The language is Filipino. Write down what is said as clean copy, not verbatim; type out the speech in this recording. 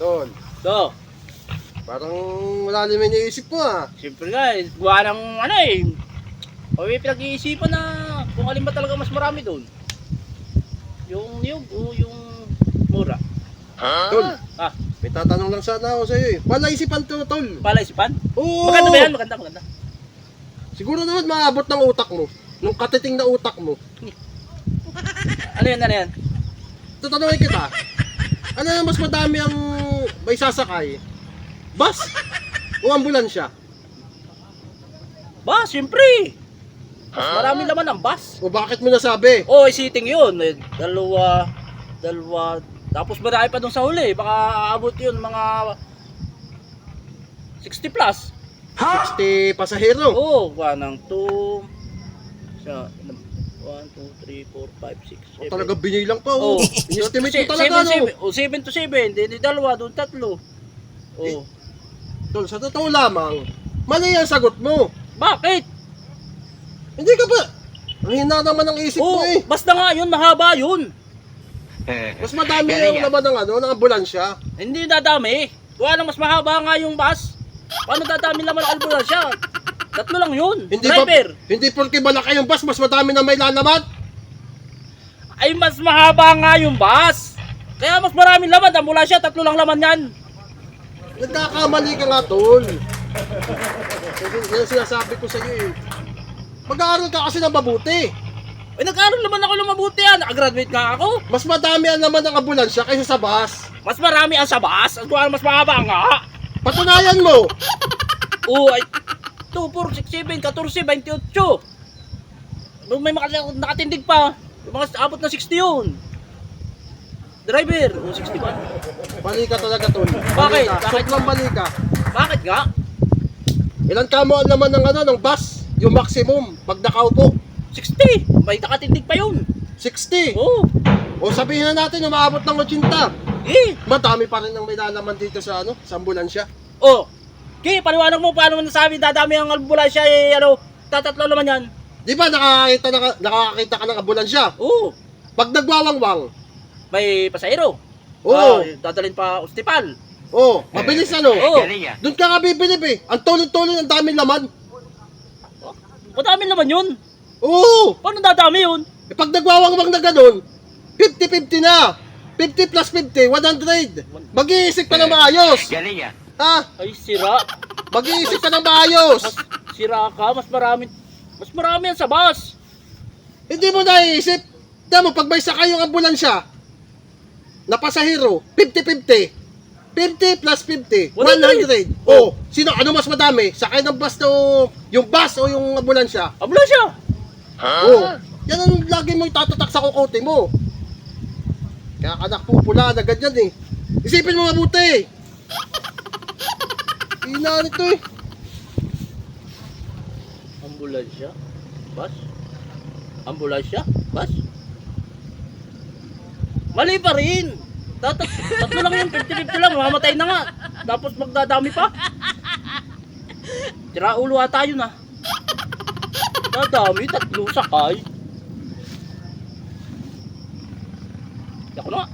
Tol, So, parang malalim yung iniisip mo ah. siyempre nga, gawa ng ano eh. O may pinag-iisipan na kung alin ba talaga mas marami doon. Yung niyog o yung mura. Tol, Ah, may tatanong lang sana ako sa'yo eh. Palaisipan to, Tol. palaisipan? Oo. Maganda ba yan? Maganda, maganda. Siguro naman maabot ng utak mo. Nung katiting na utak mo. Ano yan, ano yan? Tatanungin kita. Ano na mas madami ang may sasakay? Bus o ambulansya? Ba, siyempre. Mas marami laman ang bus. O bakit mo nasabi? Oh, seating yun. Eh, dalawa. Tapos marami pa doon sa huli. Baka aabot yun mga 60 plus. 60 pasahero. Oo, kuha ng 2, 1, 2, 3, 4, 5, 6, 7. Talaga binilang pa Oh, oh. In-estimate mo talaga no. 7 to 7. Hindi dalawa, doon tatlo. Oh. Tol, sa totoo lamang, mali ang sagot mo. Bakit? Hindi ka ba? Ang hina naman ng isip mo Oh, eh. basta nga yun, mahaba yun. Mas madami yung laman ng ano, ng ambulansya. Hindi dadami. Kuha ng mas mahaba nga yung bus. Paano dadami naman ang ambulansya? Tatlo lang yun. Hindi Driver. ba, hindi porke malaki yung bus, mas madami na may lalaman. Ay, mas mahaba nga yung bus. Kaya mas maraming laman. Ambulansya, tatlo lang laman yan. Nagkakamali ka nga, tol. Yan ang sinasabi ko sa iyo eh. Mag-aaral ka kasi ng mabuti. Ay, nag-aaral naman ako ng mabuti yan. Nakagraduate nga ako. Mas madami ang laman ng ambulansya kaysa sa bus. Mas marami ang sa bus. Ang kuha mas mahaba nga. Patunayan mo. Oo, ay 2, 4, 6, 7, 14, 28. May nakatindig pa. Yung mga abot na 60 yun. Driver, 61. Mali ka talaga, tol. Bakit? Ka. Bakit? Sobrang mali ka. Bakit nga? Ilan ka mo ang laman ng ano, ng bus? Yung maximum, pag nakaupo. 60. May nakatindig pa yun. 60. Oo. O sabihin na natin, umaabot ng 80. Eh. Madami pa rin ang may lalaman dito sa ano, sa ambulansya. Oh. Okay, paliwanag mo paano mo nasabi dadami ang ambulansya eh, ano, tatatlo naman yan. Di ba nakakita ka ng ambulansya? Oo. Pag nagwawangwang, May pasahero. Oo. Dadalhin pa ospital. oh, mabilis ano? Oo. Doon ka nga bibilib eh. Ang tuloy-tuloy, ang daming laman. Madami naman yun. Oo. Paano dadami yun? Eh, pag nagwawangwang na ganun, 50-50 na. 50 plus 50, 100. Mag-iisip ka ng maayos. Ha? Ay, sira. Mag-iisip ka ng maayos. Sira ka. Mas marami yan sa bus. Hindi mo naiisip. Tama mo, pag may sakay yung ambulansya, na pasahero, 50-50. 50 plus 50, 100. Oh, sino, ano mas madami? Sakay ng bus o yung bus o yung ambulansya? Ambulansya. Oh, yan ang lagi mo itatatak sa kukote mo. Kaya ka nakpupula na ganyan eh. Isipin mo mabuti. Ina nito eh. Ambulansya? Bus? Ambulansya? Bus? Mali pa rin! Tatlo lang yun, 50-50 lang, mamatay na nga. Tapos magdadami pa. Tira ulo ata yun ah. Dadami, tatlo sakay. Ako na nga.